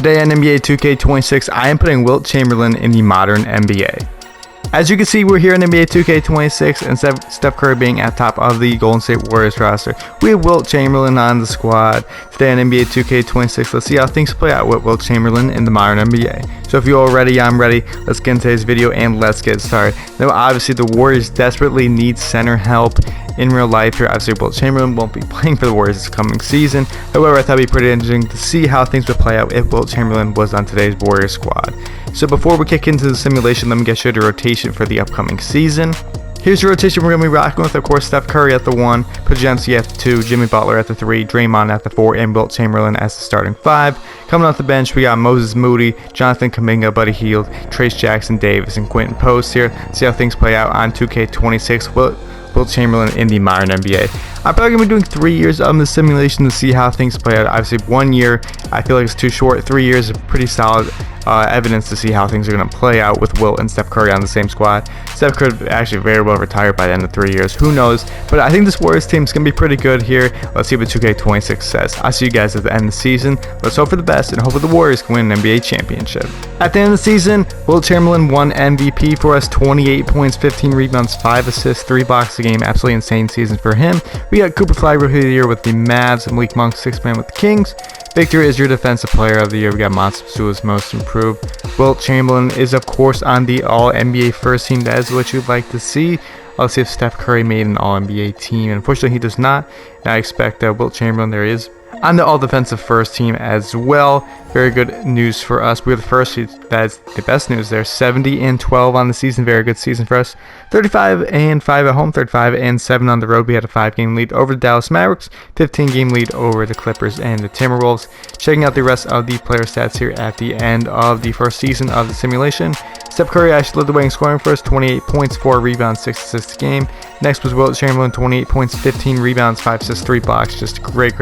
Today on NBA 2K26, I am putting Wilt Chamberlain in the modern NBA. As you can see, we're here in NBA 2K26, instead of Steph Curry being at top of the Golden State Warriors roster, we have Wilt Chamberlain on the squad. Today on NBA 2K26, let's see how things play out with Wilt Chamberlain in the modern NBA. So if you're all ready, I'm ready. Let's get into today's video and let's get started. Now, obviously, the Warriors desperately need center help in real life here. Obviously, Wilt Chamberlain won't be playing for the Warriors this coming season. However, I thought it'd be pretty interesting to see how things would play out if Wilt Chamberlain was on today's Warriors squad. So before we kick into the simulation, let me get you the rotation for the upcoming season. Here's your rotation we're going to be rocking with. Of course, Steph Curry at the 1, Pajemski at the 2, Jimmy Butler at the 3, Draymond at the 4, and Wilt Chamberlain as the starting 5. Coming off the bench, we got Moses Moody, Jonathan Kuminga, Buddy Hield, Trace Jackson Davis, and Quentin Post here. See how things play out on 2K26. Wilt Chamberlain in the modern NBA. I'm probably going to be doing 3 years of the simulation to see how things play out. Obviously, 1 year, I feel like it's too short. 3 years is pretty solid evidence to see how things are going to play out with Wilt and Steph Curry on the same squad. Steph could actually very well retire by the end of 3 years. Who knows? But I think this Warriors team is going to be pretty good here. Let's see what 2K26 says. I'll see you guys at the end of the season. Let's hope for the best and hope that the Warriors can win an NBA championship. At the end of the season, Wilt Chamberlain won MVP for us. 28 points, 15 rebounds, 5 assists, 3 blocks a game. Absolutely insane season for him. We got Cooper Flag Rookie of the Year with the Mavs and Malik Monk 6-man with the Kings. Victor is your Defensive Player of the Year. We got Monster Sua's Most Improved. Wilt Chamberlain is, of course, on the All-NBA first team. That is what you'd like to see. Let's see if Steph Curry made an All-NBA team. Unfortunately, he does not. And I expect Wilt Chamberlain, there he is, on the All-Defensive first team as well. Very good news for us. We're the first. That's the best news there. 70-12 on the season. Very good season for us. 35-5 at home. 35-7 on the road. We had a 5-game lead over the Dallas Mavericks. 15-game lead over the Clippers and the Timberwolves. Checking out the rest of the player stats here at the end of the first season of the simulation. Steph Curry actually led the way in scoring first. 28 points, 4 rebounds, 6 assists a game. Next was Wilt Chamberlain. 28 points, 15 rebounds, 5 assists, 3 blocks. Just great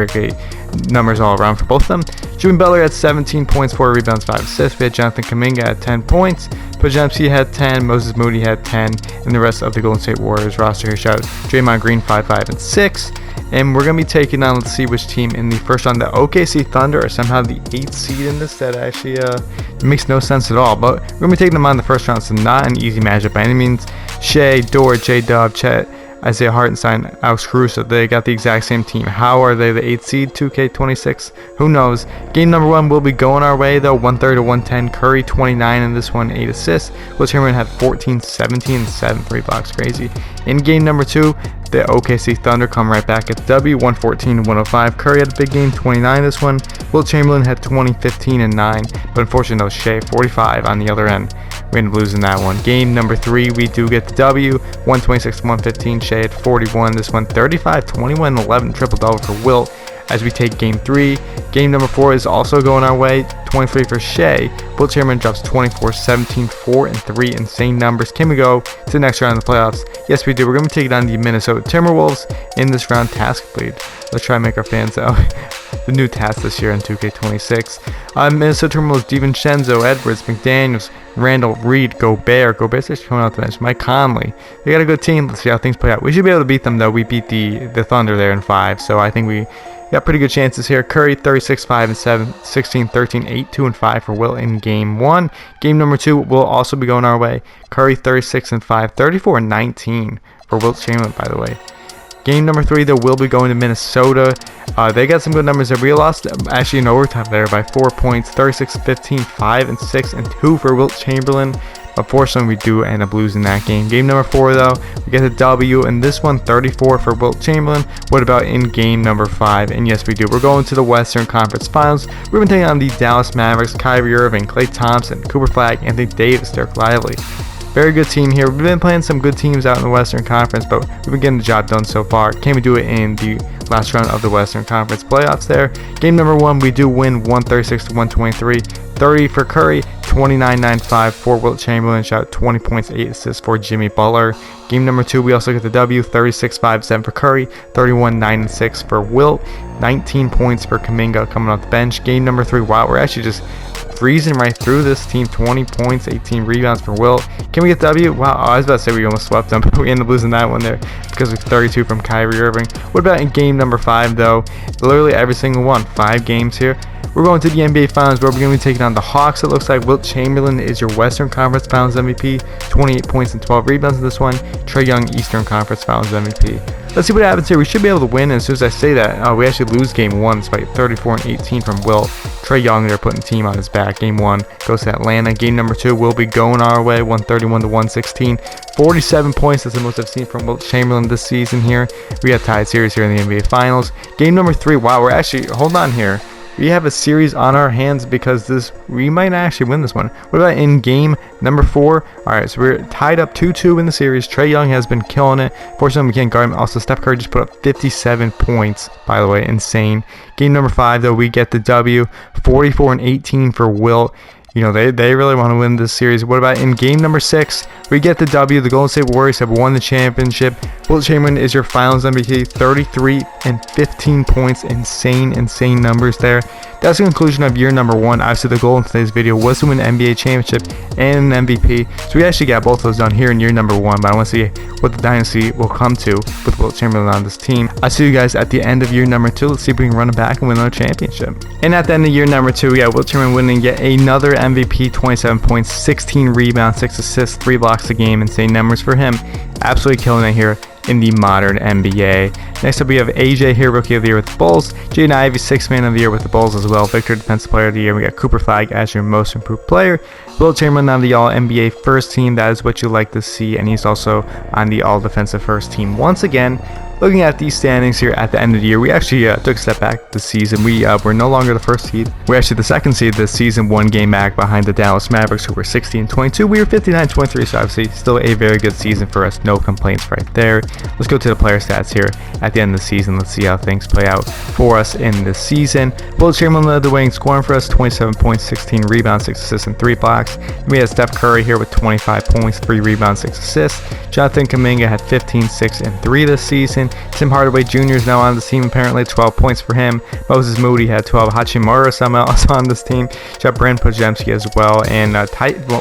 numbers all around for both of them. Jimmy Butler had 17 points, 4 rebounds, 5 assists. We had Jonathan Kuminga at 10 points. Pajemski had 10. Moses Moody had 10. And the rest of the Golden State Warriors roster here shout out Draymond Green 5, 5, and 6. And we're going to be taking on, let's see which team in the first round. The OKC Thunder are somehow the 8th seed in this. That actually it makes no sense at all. But we're going to be taking them on the first round. So not an easy matchup by any means. Shea, Dort, J-Dub, Chet, Isaiah Hartenstein, Alex Caruso, they got the exact same team. How are they the 8th seed, 2K26? Who knows? Game number 1 will be going our way, though. 130 to 110. Curry, 29 in this one, 8 assists. Wilt Chamberlain had 14, 17, 7 3 blocks. Crazy. In game number 2, the OKC Thunder come right back at W, 114 to 105. Curry had a big game, 29 this one. Wilt Chamberlain had 20, 15, and 9. But unfortunately, no, Shea, 45 on the other end. We ended up losing that one. Game number 3, we do get the W, 126 to 115. Shea had 41. This one, 35, 21, 11, triple-double for Wilt. As we take game 3, game number 4 is also going our way. 23 for Shea. Wilt Chamberlain drops 24, 17, 4, and 3. Insane numbers. Can we go to the next round of the playoffs? Yes, we do. We're going to take it on the Minnesota Timberwolves in this round. Task complete. Let's try and make our fans out. The new task this year in 2K26. Minnesota Timberwolves, DiVincenzo, Edwards, McDaniels, Randall, Reed, Gobert. Gobert's actually coming out the bench. Mike Conley. They got a good team. Let's see how things play out. We should be able to beat them, though. We beat the Thunder there in 5, so I think we got pretty good chances here. Curry, 36, 5, and 7, 16, 13, 8, 2, and 5 for Wilt in game 1. Game number 2 will also be going our way. Curry, 36 and 5, 34 and 19 for Wilt Chamberlain, by the way. Game number 3, though, will be going to Minnesota. They got some good numbers there. We lost actually in overtime there by 4 points, 36, 15, 5, and 6, and 2 for Wilt Chamberlain. Unfortunately, we do end up losing that game. Game number 4, though, we get a W, and this one, 34 for Wilt Chamberlain. What about in game number 5? And yes, we do. We're going to the Western Conference Finals. We're going to take on the Dallas Mavericks, Kyrie Irving, Klay Thompson, Cooper Flag, Anthony Davis, Dirk Lively. Very good team here. We've been playing some good teams out in the Western Conference, but we've been getting the job done so far. Can we do it in the last round of the Western Conference playoffs there? Game number 1, we do win 136 to 123. 30 for Curry, 29-9-5 for Wilt Chamberlain. Shot 20 points, 8 assists for Jimmy Butler. Game number 2, we also get the W, 36-5-7 for Curry, 31-9-6 for Wilt. 19 points for Kuminga coming off the bench. Game number 3, wow, we're actually just breezing right through this team. 20 points, 18 rebounds for Wilt. Can we get W? Wow, I was about to say we almost swept them, but we ended up losing that one there because of 32 from Kyrie Irving. What about in game number 5 though? Literally every single one. 5 games here. We're going to the NBA Finals where we're going to be taking on the Hawks. It looks like Wilt Chamberlain is your Western Conference Finals MVP. 28 points and 12 rebounds in this one. Trae Young, Eastern Conference Finals MVP. Let's see what happens here. We should be able to win. And as soon as I say that, we actually lose game 1 despite 34 and 18 from Wilt. Trae Young, they're putting the team on his back. Game 1 goes to Atlanta. Game number 2 will be going our way. 131 to 116. 47 points. That's the most I've seen from Wilt Chamberlain this season here. We got tied series here in the NBA Finals. Game number 3. Wow, we're actually, hold on here. We have a series on our hands because we might actually win this one. What about in game number 4? Alright, so we're tied up 2-2 in the series. Trae Young has been killing it. Fortunately, we can't guard him. Also, Steph Curry just put up 57 points, by the way. Insane. Game number 5, though, we get the W. 44 and 18 for Wilt. You know, they really want to win this series. What about in game number 6? We get the W. The Golden State Warriors have won the championship. Wilt Chamberlain is your Finals MVP. 33 and 15 points. Insane numbers there. That's the conclusion of year number 1. Obviously, the goal in today's video was to win an NBA championship and an MVP. So we actually got both of those done here in year number 1. But I want to see what the dynasty will come to with Wilt Chamberlain on this team. I'll see you guys at the end of year number 2. Let's see if we can run it back and win another championship. And at the end of year number 2, we got Wilt Chamberlain winning yet another MVP. 27 points, 16 rebounds, 6 assists, 3 blocks a game. Insane numbers for him. Absolutely killing it here in the modern NBA. Next up, we have AJ here, Rookie of the Year with the Bulls. Jaden Ivey, 6th Man of the Year with the Bulls as well. Victor, Defensive Player of the Year. We got Cooper Flag as your Most Improved Player. Wilt Chamberlain on the All-NBA First Team. That is what you like to see. And he's also on the All-Defensive First Team once again. Looking at these standings here at the end of the year, we actually took a step back this season. We're no longer the first seed. We're actually the second seed this season, 1 game back behind the Dallas Mavericks, who were 16-22. We were 59-23, so obviously still a very good season for us. No complaints right there. Let's go to the player stats here at the end of the season. Let's see how things play out for us in this season. Wilt Chamberlain led the way in scoring for us, 27 points, 16 rebounds, 6 assists, and 3 blocks. We had Steph Curry here with 25 points, 3 rebounds, 6 assists. Jonathan Kuminga had 15, 6, and 3 this season. Tim Hardaway Jr. is now on the team, apparently 12 points for him. Moses Moody had 12. Hachimura somehow also on this team. Got Brand Podziemski as well. And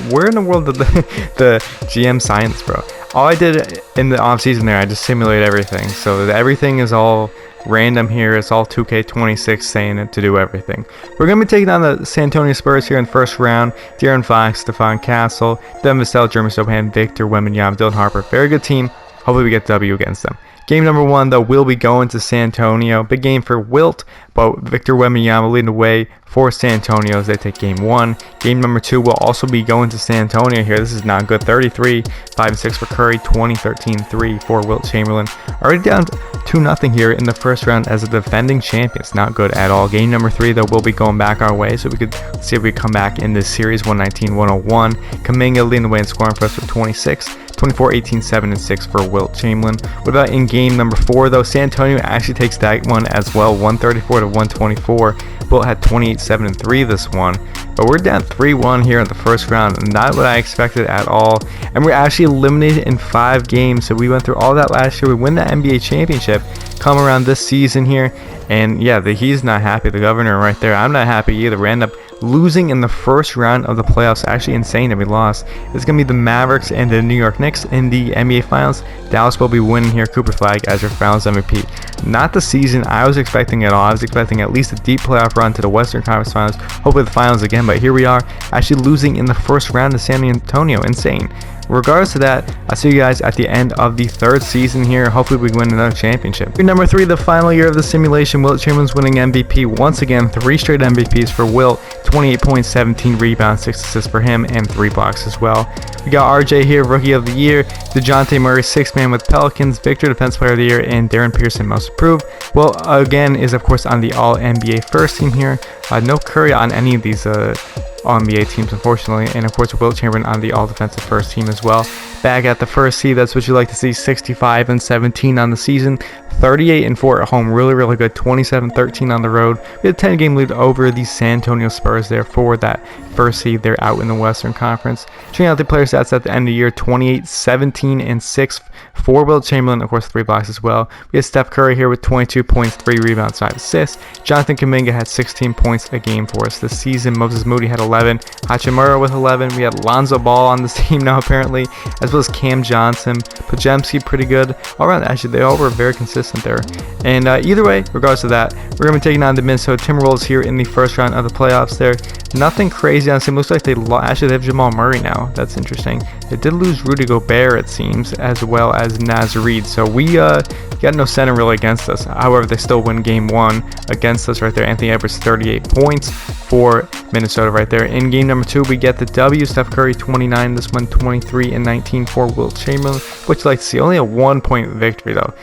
where in the world did the GM sign this, bro? All I did in the offseason there, I just simulate everything. So everything is all random here. It's all 2K26 saying it to do everything. We're going to be taking on the San Antonio Spurs here in the first round. De'Aaron Fox, Stephon Castle, Devin Vassell, Jeremy Sohan, Victor Wembanyama, Dylan Harper. Very good team. Hopefully we get W against them. Game number 1, though, will be going to San Antonio. Big game for Wilt, but Victor Wembanyama leading the way for San Antonio as they take game 1. Game number 2 will also be going to San Antonio here. This is not good. 33, 5 and 6 for Curry, 20, 13, 3 for Wilt Chamberlain. Already down 2-0 here in the first round as a defending champion. It's not good at all. Game number 3, though, will be going back our way, so we could see if we come back in this series. 119-101. Kuminga leading the way in scoring for us with 26. 24, 18, 7, and 6 for Wilt Chamberlain. What about in game number 4, though? San Antonio actually takes that one as well, 134 to 124. Wilt had 28, 7, and 3 this one. But we're down 3-1 here in the first round. Not what I expected at all. And we're actually eliminated in 5 games. So we went through all that last year. We win the NBA championship. Come around this season here. And yeah, he's not happy. The governor right there. I'm not happy either. We end up losing in the first round of the playoffs. Actually insane that we lost. It's going to be the Mavericks and the New York Knicks in the NBA Finals. Dallas will be winning here. Cooper Flag as your Finals MVP. Not the season I was expecting at all. I was expecting at least a deep playoff run to the Western Conference Finals. Hopefully the Finals again. But here we are, actually losing in the first round to San Antonio. Insane. Regardless of that, I'll see you guys at the end of the 3rd season here. Hopefully we win another championship. Year number 3, the final year of the simulation. Wilt Chamberlain's winning MVP once again. 3 straight MVPs for Wilt. 28 points, 17 rebounds, 6 assists for him, and 3 blocks as well. We got RJ here, Rookie of the Year. DeJounte Murray, 6th Man with Pelicans. Victor, Defensive Player of the Year, and Darren Pearson, Most Improved. Well, again, is of course on the All-NBA First Team here. No Curry on any of these All-NBA teams, unfortunately, and of course Wilt Chamberlain on the All-Defensive First Team as well. Back at the first seed, that's what you like to see. 65 and 17 on the season, 38 and 4 at home, really good. 27-13 on the road. We had a 10-game lead over the San Antonio Spurs there for that first seed. They're out in the Western Conference. Checking out the player stats at the end of the year: 28, 17, and 6 for Wilt Chamberlain, of course 3 blocks as well. We had Steph Curry here with 22 points, 3 rebounds, 5 assists. Jonathan Kuminga had 16 points a game for us this season. Moses Moody had 11, Hachimura with 11. We had Lonzo Ball on this team now apparently, as well as Cam Johnson, Pajemski pretty good. All around, actually, they all were very consistent there. And either way, regardless of that, we're going to be taking on the Minnesota Timberwolves here in the first round of the playoffs there. Nothing crazy on this team. Looks like they actually have Jamal Murray now. That's interesting. They did lose Rudy Gobert, it seems, as well as Naz Reid. So we got no center really against us. However, they still win game 1 against us right there. Anthony Edwards 38 points for Minnesota right there. In game number 2, we get the W. Steph Curry 29, this one 23 and 19 for Wilt Chamberlain, which you like to see. Only a 1-point victory though.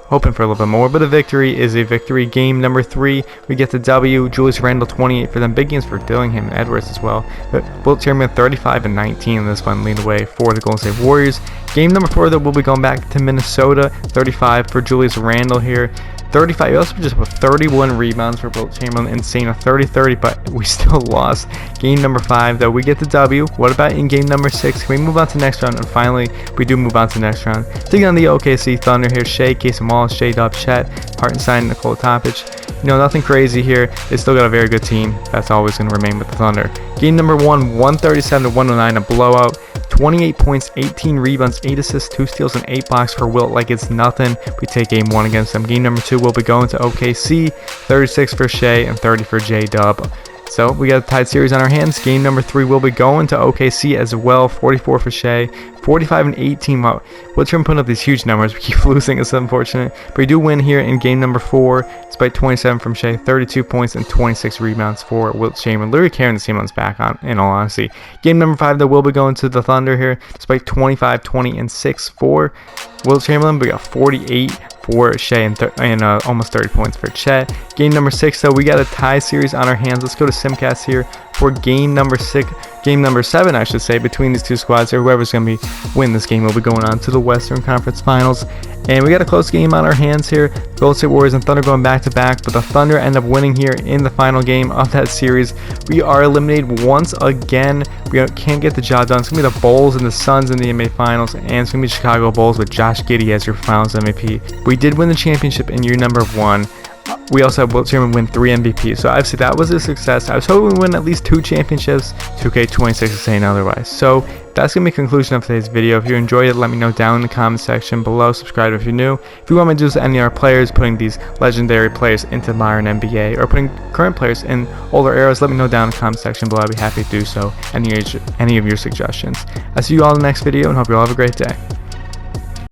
Hoping for a little bit more, but a victory is a victory. Game number 3, we get the W. Julius Randle 28 for them. Big games for Dillingham and Edwards as well. But Wilt Chamberlain 35 and 19 in this one, lead away for the Golden State Warriors. Game number 4, though, we'll be going back to Minnesota. 35 for Julius Randle here. 35, he also just put 31 rebounds for Wilt Chamberlain, insane, a 30-30, but we still lost. Game number 5, though, we get the W. What about in game number 6? Can we move on to the next round? And finally, we do move on to the next round. Taking on the OKC Thunder here, Shea, Casey Wallace, Shea Dub, Chet, Hartenstein, Nikola Topic. You know, nothing crazy here. They still got a very good team. That's always going to remain with the Thunder. Game number 1, 137-109, a blowout. 28 points, 18 rebounds, 8 assists, 2 steals, and 8 blocks for Wilt like it's nothing. We take game 1 against them. Game number 2, we'll be going to OKC. 36 for Shea and 30 for J-Dub. So we got a tied series on our hands. Game number 3, we'll be going to OKC as well. 44 for Shea, 45 and 18. Wow, Wilt Chamberlain putting up these huge numbers. We keep losing, it's unfortunate. But we do win here in game number 4, despite 27 from Shea, 32 points and 26 rebounds for Wilt Chamberlain. Literally carrying the team on his back, in all honesty. Game number 5, though, we'll be going to the Thunder here, despite 25, 20, and 6 for Wilt Chamberlain. We got 48 for Shea and almost 30 points for Chet. Game number 6, though, we got a tie series on our hands. Let's go to Simcast here for game number 7, I should say, between these two squads. Or whoever's going to win this game will be going on to the Western Conference Finals. And we got a close game on our hands here. Golden State Warriors and Thunder going back to back, but the Thunder end up winning here in the final game of that series. We are eliminated once again. We can't get the job done. It's going to be the Bulls and the Suns in the NBA Finals, and it's going to be the Chicago Bulls with Josh Giddey as your Finals MVP. We did win the championship in year number 1. We also had Wilt Chamberlain win 3 MVPs, so obviously that was a success. I was hoping we win at least 2 championships. 2K26 is saying otherwise. So that's going to be the conclusion of today's video. If you enjoyed it, let me know down in the comment section below. Subscribe if you're new. If you want me to do this with any of our players, putting these legendary players into modern NBA, or putting current players in older eras, let me know down in the comment section below. I'd be happy to do so. Any of your suggestions. I'll see you all in the next video, and hope you all have a great day.